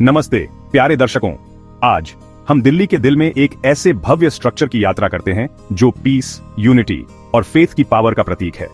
नमस्ते प्यारे दर्शकों, आज हम दिल्ली के दिल में एक ऐसे भव्य स्ट्रक्चर की यात्रा करते हैं जो पीस, यूनिटी और फेथ की पावर का प्रतीक है।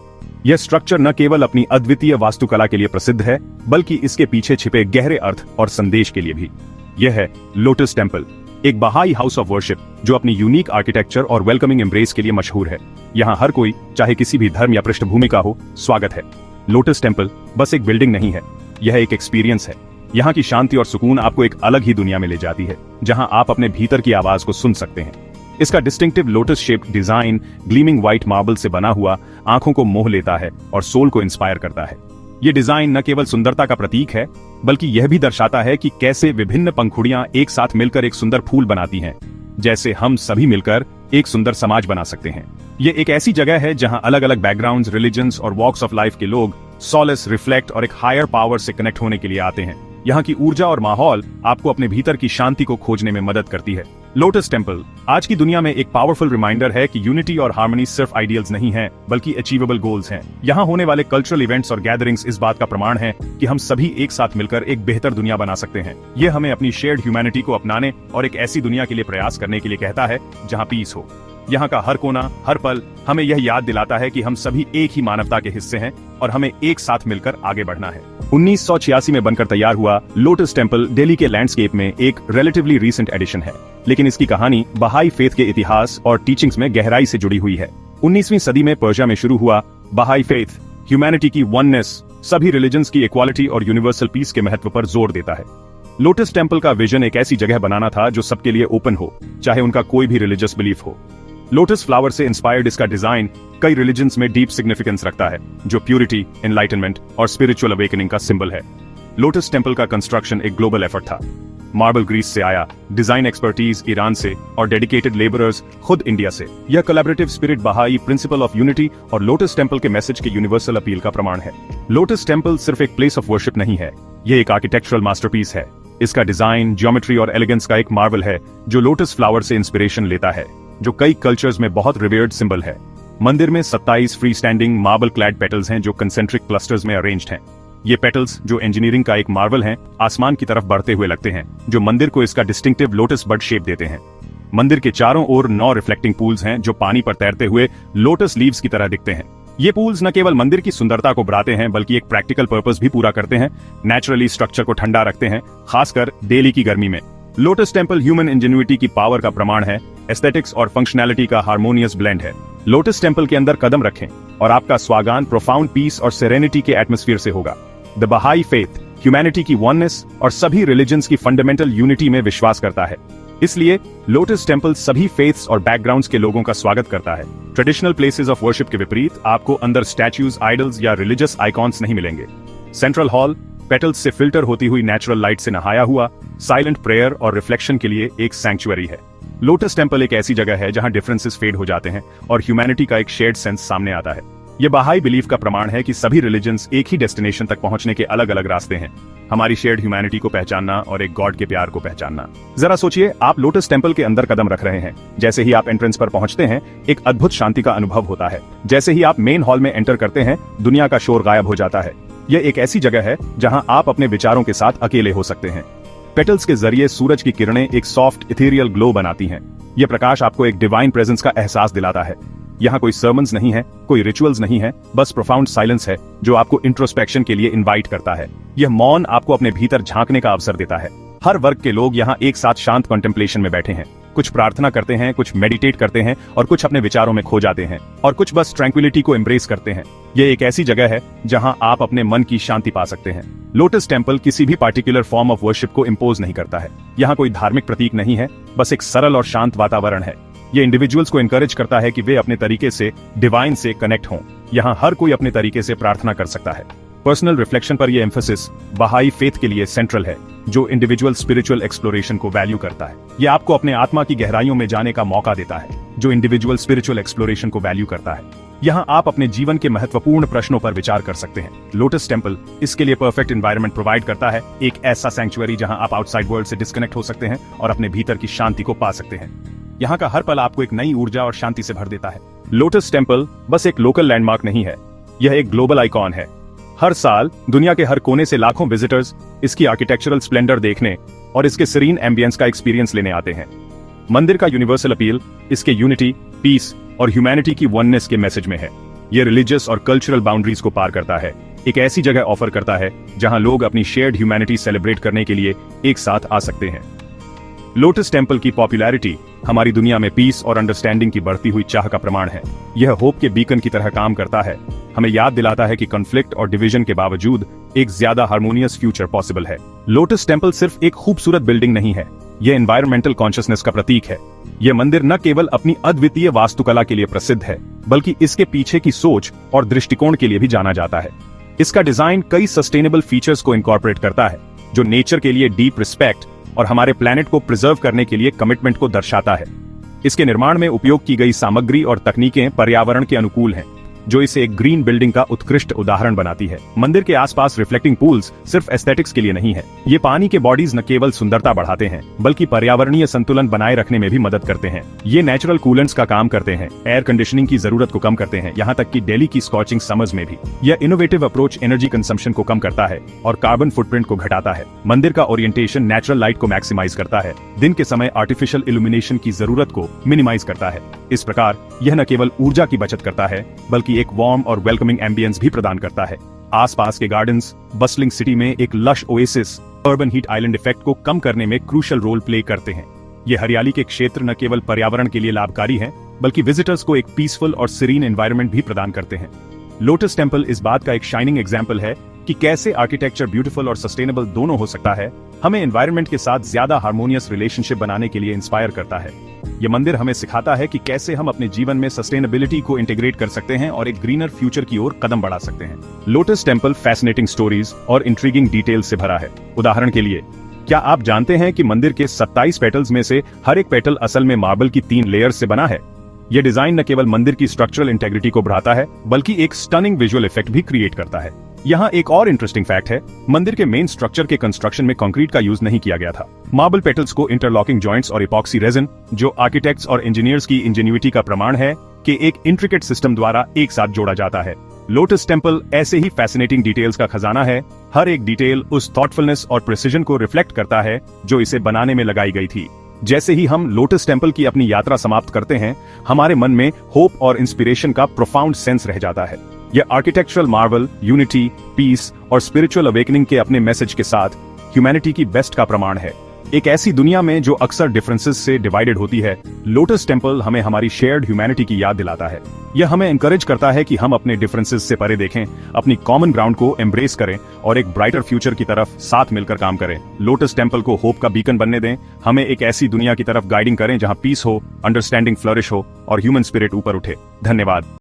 यह स्ट्रक्चर न केवल अपनी अद्वितीय वास्तुकला के लिए प्रसिद्ध है, बल्कि इसके पीछे छिपे गहरे अर्थ और संदेश के लिए भी। यह है लोटस टेम्पल, एक बहाई हाउस ऑफ वर्शिप जो अपनी यूनिक आर्किटेक्चर और वेलकमिंग एम्ब्रेस के लिए मशहूर है। यहाँ हर कोई, चाहे किसी भी धर्म या पृष्ठभूमि का हो, स्वागत है। लोटस टेम्पल बस एक बिल्डिंग नहीं है, यह एक एक्सपीरियंस है। यहाँ की शांति और सुकून आपको एक अलग ही दुनिया में ले जाती है, जहाँ आप अपने भीतर की आवाज को सुन सकते हैं। इसका distinctive lotus shaped design, gleaming white marble से बना हुआ, आंखों को मोह लेता है और सोल को इंस्पायर करता है। ये डिजाइन न केवल सुंदरता का प्रतीक है, बल्कि यह भी दर्शाता है कि कैसे विभिन्न पंखुड़ियां एक साथ मिलकर एक सुंदर फूल बनाती हैं, जैसे हम सभी मिलकर एक सुंदर समाज बना सकते हैं। ये एक ऐसी जगह है जहां अलग अलग बैकग्राउंड्स, रिलीजन्स और वॉक्स ऑफ लाइफ के लोग सॉलेस, रिफ्लेक्ट और एक हायर पावर से कनेक्ट होने के लिए आते हैं। यहाँ की ऊर्जा और माहौल आपको अपने भीतर की शांति को खोजने में मदद करती है। लोटस टेम्पल आज की दुनिया में एक पावरफुल रिमाइंडर है कि यूनिटी और हार्मनी सिर्फ आइडियल्स नहीं हैं, बल्कि अचीवेबल गोल्स हैं। यहाँ होने वाले कल्चरल इवेंट्स और गैदरिंग्स इस बात का प्रमाण है कि हम सभी एक साथ मिलकर एक बेहतर दुनिया बना सकते हैं। ये हमें अपनी शेयर्ड ह्यूमैनिटी को अपनाने और एक ऐसी दुनिया के लिए प्रयास करने के लिए कहता है जहाँ पीस हो। यहाँ का हर कोना, हर पल हमें यह याद दिलाता है कि हम सभी एक ही मानवता के हिस्से हैं और हमें एक साथ मिलकर आगे बढ़ना है। 1986 में बनकर तैयार हुआ लोटस टेम्पल दिल्ली के लैंडस्केप में एक रिलेटिवली रीसेंट एडिशन है, लेकिन इसकी कहानी बहाई फेथ के इतिहास और टीचिंग्स में गहराई से जुड़ी हुई है। 19वीं सदी में पर्शिया में शुरू हुआ बहाई फेथ ह्यूमैनिटी की वननेस, सभी रिलीजन्स की इक्वालिटी और यूनिवर्सल पीस के महत्व पर जोर देता है। लोटस टेम्पल का विजन एक ऐसी जगह बनाना था जो सबके लिए ओपन हो, चाहे उनका कोई भी रिलीजियस बिलीफ हो। लोटस फ्लावर से इंस्पायर्ड इसका डिजाइन कई रिलीजन्स में डीप सिग्निफिकेंस रखता है, जो प्यूरिटी, एनलाइटनमेंट और स्पिरिचुअल अवेकनिंग का सिंबल है। लोटस टेम्पल का कंस्ट्रक्शन एक ग्लोबल एफर्ट था। मार्बल ग्रीस से आया, डिजाइन एक्सपर्टीज ईरान से और डेडिकेटेड लेबरर्स खुद इंडिया से। यह कोलैबोरेटिव स्पिरिट बहाई प्रिंसिपल ऑफ यूनिटी और लोटस टेम्पल के मैसेज के यूनिवर्सल अपील का प्रमाण है। लोटस टेम्पल सिर्फ एक प्लेस ऑफ वर्शिप नहीं है, यह एक आर्किटेक्चरल मास्टरपीस है। इसका डिजाइन, ज्योमेट्री और एलिगेंस का एक मार्वल है जो लोटस फ्लावर से इंस्पिरेशन लेता है, जो कई कल्चर्स में बहुत रिवेयर्ड सिंबल है। मंदिर में 27 free standing marble clad petals हैं जो कंसेंट्रिक क्लस्टर्स में अरेंज्ड हैं। ये पेटल्स, जो इंजीनियरिंग का एक मार्वल हैं, आसमान की तरफ बढ़ते हुए लगते हैं, जो मंदिर को इसका डिस्टिंक्टिव लोटस बड शेप देते हैं। मंदिर के चारों ओर 9 रिफ्लेक्टिंग पूल्स हैं जो पानी पर तैरते हुए लोटस लीव्स की तरह दिखते हैं। ये पूल्स न केवल मंदिर की सुंदरता को बढ़ाते हैं, बल्कि एक प्रैक्टिकल पर्पस भी पूरा करते हैं। नेचुरली स्ट्रक्चर को ठंडा रखते हैं, खासकर दिल्ली की गर्मी में। लोटस टेम्पल ह्यूमन इंजेन्युइटी की पावर का प्रमाण है, एस्थेटिक्स और फंक्शनैलिटी का हार्मोनियस ब्लेंड है। लोटस टेम्पल के अंदर कदम रखें और आपका स्वागत प्रोफाउंड पीस और सेरेनिटी के एटमॉस्फेयर से होगा। द बहाई फेथ ह्यूमैनिटी की वननेस और सभी रिलीजन्स की फंडामेंटल यूनिटी में विश्वास करता है। इसलिए लोटस टेम्पल सभी फेथ्स और बैकग्राउंड्स के लोगों का स्वागत करता है। ट्रेडिशनल प्लेसेस ऑफ वर्शिप के विपरीत आपको अंदर स्टैच्यूज, आइडल्स या रिलीजियस आइकॉन्स नहीं मिलेंगे। सेंट्रल हॉल पेटल्स से फिल्टर होती हुई नेचुरल लाइट से नहाया हुआ, साइलेंट प्रेयर और रिफ्लेक्शन के लिए एक सैंक्चुअरी है। लोटस टेम्पल एक ऐसी जगह है जहां डिफरेंसेस फेड हो जाते हैं और ह्यूमैनिटी का एक शेयर्ड सेंस सामने आता है। यह बहाई बिलीफ का प्रमाण है कि सभी रिलीजन्स एक ही डेस्टिनेशन तक पहुंचने के अलग अलग रास्ते हैं, हमारी शेयर्ड ह्यूमैनिटी को पहचानना और एक गॉड के प्यार को पहचानना। जरा सोचिए, आप लोटस टेम्पल के अंदर कदम रख रहे हैं। जैसे ही आप एंट्रेंस पर पहुंचते हैं, एक अद्भुत शांति का अनुभव होता है। जैसे ही आप मेन हॉल में एंटर करते हैं, दुनिया का शोर गायब हो जाता है। यह एक ऐसी जगह है जहां आप अपने विचारों के साथ अकेले हो सकते हैं। पेटल्स के जरिए सूरज की किरणें एक सॉफ्ट इथेरियल ग्लो बनाती हैं। यह प्रकाश आपको एक डिवाइन प्रेजेंस का एहसास दिलाता है। यहाँ कोई सर्मन्स नहीं है, कोई रिचुअल्स नहीं है, बस प्रोफाउंड साइलेंस है जो आपको इंट्रोस्पेक्शन के लिए इनवाइट करता है। यह मौन आपको अपने भीतर झांकने का अवसर देता है। हर वर्ग के लोग यहाँ एक साथ शांत कॉन्टेम्पलेशन में बैठे हैं। कुछ प्रार्थना करते हैं, कुछ मेडिटेट करते हैं और कुछ अपने विचारों में खो जाते हैं और कुछ बस ट्रैंक्विलिटी को एम्ब्रेस करते हैं। यह एक ऐसी जगह है जहां आप अपने मन की शांति पा सकते हैं। लोटस टेम्पल किसी भी पार्टिकुलर फॉर्म ऑफ वर्शिप को इम्पोज नहीं करता है। यहाँ कोई धार्मिक प्रतीक नहीं है, बस एक सरल और शांत वातावरण है। ये इंडिविजुअल्स को एनकरेज करता है कि वे अपने तरीके से डिवाइन से कनेक्ट हों। यहाँ हर कोई अपने तरीके से प्रार्थना कर सकता है। पर्सनल रिफ्लेक्शन पर यह एम्फेसिस बहाई फेथ के लिए सेंट्रल है, जो इंडिविजुअल स्पिरिचुअल एक्सप्लोरेशन को वैल्यू करता है। यह आपको अपने आत्मा की गहराइयों में जाने का मौका देता है, जो इंडिविजुअल स्पिरिचुअल एक्सप्लोरेशन को वैल्यू करता है। यहाँ आप अपने जीवन के महत्वपूर्ण प्रश्नों पर विचार कर सकते हैं। लोटस टेम्पल इसके लिए परफेक्ट एनवायरनमेंट प्रोवाइड करता है, एक ऐसा सैंक्चुअरी जहाँ आप आउटसाइड वर्ल्ड से डिस्कनेक्ट हो सकते हैं और अपने भीतर की शांति को पा सकते हैं। यहाँ का हर पल आपको एक नई ऊर्जा और शांति से भर देता है। लोटस टेम्पल बस एक लोकल लैंडमार्क नहीं है, यह एक ग्लोबल आइकॉन है। हर साल दुनिया के हर कोने से लाखों विजिटर्स इसकी आर्किटेक्चरल स्प्लेंडर देखने और इसके सीरीन एम्बियंस का एक्सपीरियंस लेने आते हैं। मंदिर का यूनिवर्सल अपील इसके यूनिटी, पीस और ह्यूमैनिटी की वननेस के मैसेज में है। यह रिलीजियस और कल्चरल बाउंड्रीज को पार करता है, एक ऐसी जगह ऑफर करता है जहां लोग अपनी शेयर्ड ह्यूमैनिटी सेलिब्रेट करने के लिए एक साथ आ सकते हैं। लोटस टेम्पल की पॉपुलैरिटी हमारी दुनिया में पीस और अंडरस्टैंडिंग की बढ़ती हुई चाह का प्रमाण है। यह होप के बीकन की तरह काम करता है, हमें याद दिलाता है कि कॉन्फ्लिक्ट और डिवीजन के बावजूद एक ज्यादा हार्मोनियस फ्यूचर पॉसिबल है। लोटस टेम्पल सिर्फ एक खूबसूरत बिल्डिंग नहीं है, यह एनवायरमेंटल कॉन्शियसनेस का प्रतीक है। यह मंदिर न केवल अपनी अद्वितीय वास्तुकला के लिए प्रसिद्ध है, बल्कि इसके पीछे की सोच और दृष्टिकोण के लिए भी जाना जाता है। इसका डिजाइन कई सस्टेनेबल फीचर्स को इनकॉर्पोरेट करता है, जो नेचर के लिए डीप रिस्पेक्ट और हमारे प्लैनेट को प्रिजर्व करने के लिए कमिटमेंट को दर्शाता है। इसके निर्माण में उपयोग की गई सामग्री और तकनीकें पर्यावरण के अनुकूल हैं, जो इसे एक ग्रीन बिल्डिंग का उत्कृष्ट उदाहरण बनाती है। मंदिर के आसपास रिफ्लेक्टिंग पूल्स सिर्फ एस्थेटिक्स के लिए नहीं है, ये पानी के बॉडीज न केवल सुंदरता बढ़ाते हैं, बल्कि पर्यावरणीय संतुलन बनाए रखने में भी मदद करते हैं। ये नेचुरल कूलेंट्स का काम करते हैं, एयर कंडीशनिंग की जरूरत को कम करते हैं, यहाँ तक कि दिल्ली की स्कॉचिंग समर्स में भी। यह इनोवेटिव अप्रोच एनर्जी कंजम्पशन को कम करता है और कार्बन फुटप्रिंट को घटाता है। मंदिर का ओरिएंटेशन नेचुरल लाइट को मैक्सिमाइज करता है, दिन के समय आर्टिफिशियल इल्यूमिनेशन की जरूरत को मिनिमाइज करता है। इस प्रकार यह न केवल ऊर्जा की बचत करता है, बल्कि एक वार्म और वेलकमिंग एम्बियंस भी प्रदान करता है। आसपास के गार्डन्स बस्लिंग सिटी में एक lush oasis urban heat island effect को कम करने में क्रूशियल रोल प्ले करते हैं। ये हरियाली के क्षेत्र न केवल पर्यावरण के लिए लाभकारी हैं, बल्कि विजिटर्स को एक पीसफुल और सीरीन एनवायरनमेंट भी प्रदान करते हैं। लोटस टेम्पल इस बात का एक शाइनिंग एग्जाम्पल है कि कैसे आर्किटेक्चर ब्यूटीफुल और सस्टेनेबल दोनों हो सकता है। हमें एनवायरनमेंट के साथ ज्यादा हार्मोनियस रिलेशनशिप बनाने के लिए इंस्पायर करता है। यह मंदिर हमें सिखाता है कि कैसे हम अपने जीवन में सस्टेनेबिलिटी को इंटीग्रेट कर सकते हैं और एक ग्रीनर फ्यूचर की ओर कदम बढ़ा सकते हैं। लोटस टेम्पल फैसिनेटिंग स्टोरीज और इंट्रीगिंग डिटेल्स से भरा है। उदाहरण के लिए, क्या आप जानते हैं कि मंदिर के 27 पेटल्स में से हर एक पेटल असल में मार्बल की 3 लेयर्स से बना है? यह डिजाइन न केवल मंदिर की स्ट्रक्चरल इंटेग्रिटी को बढ़ाता है, बल्कि एक स्टनिंग विजुअल इफेक्ट भी क्रिएट करता है। यहाँ एक और इंटरेस्टिंग फैक्ट है, मंदिर के मेन स्ट्रक्चर के कंस्ट्रक्शन में कंक्रीट का यूज नहीं किया गया था। मार्बल पेटल्स को इंटरलॉकिंग जॉइंट्स और इपॉक्सी रेजिन, जो आर्किटेक्ट्स और इंजीनियर्स की इंजेन्युइटी का प्रमाण है, कि एक इंट्रिकेट सिस्टम द्वारा एक साथ जोड़ा जाता है। लोटस टेम्पल ऐसे ही फैसिनेटिंग डिटेल्स का खजाना है। हर एक डिटेल उस थॉटफुलनेस और प्रिसीजन को रिफ्लेक्ट करता है जो इसे बनाने में लगाई गई थी। जैसे ही हम लोटस टेम्पल की अपनी यात्रा समाप्त करते हैं, हमारे मन में होप और इंस्पिरेशन का प्रोफाउंड सेंस रह जाता है। यह आर्किटेक्चरल मार्वल, यूनिटी, पीस और स्पिरिचुअल अवेकनिंग के अपने मैसेज के साथ ह्यूमैनिटी की बेस्ट का प्रमाण है। एक ऐसी दुनिया में जो अक्सर डिफरेंसेस से डिवाइडेड होती है, लोटस टेम्पल हमें हमारी शेयर्ड ह्यूमैनिटी की याद दिलाता है। यह हमें एनकरेज करता है कि हम अपने डिफरेंसेस से परे देखें, अपनी कॉमन ग्राउंड को एम्ब्रेस करें और एक ब्राइटर फ्यूचर की तरफ साथ मिलकर काम करें। लोटस टेम्पल को होप का बीकन बनने दें, हमें एक ऐसी दुनिया की तरफ गाइडिंग करें जहां पीस हो, अंडरस्टैंडिंग फ्लरिश हो और ह्यूमन स्पिरिट ऊपर उठे। धन्यवाद।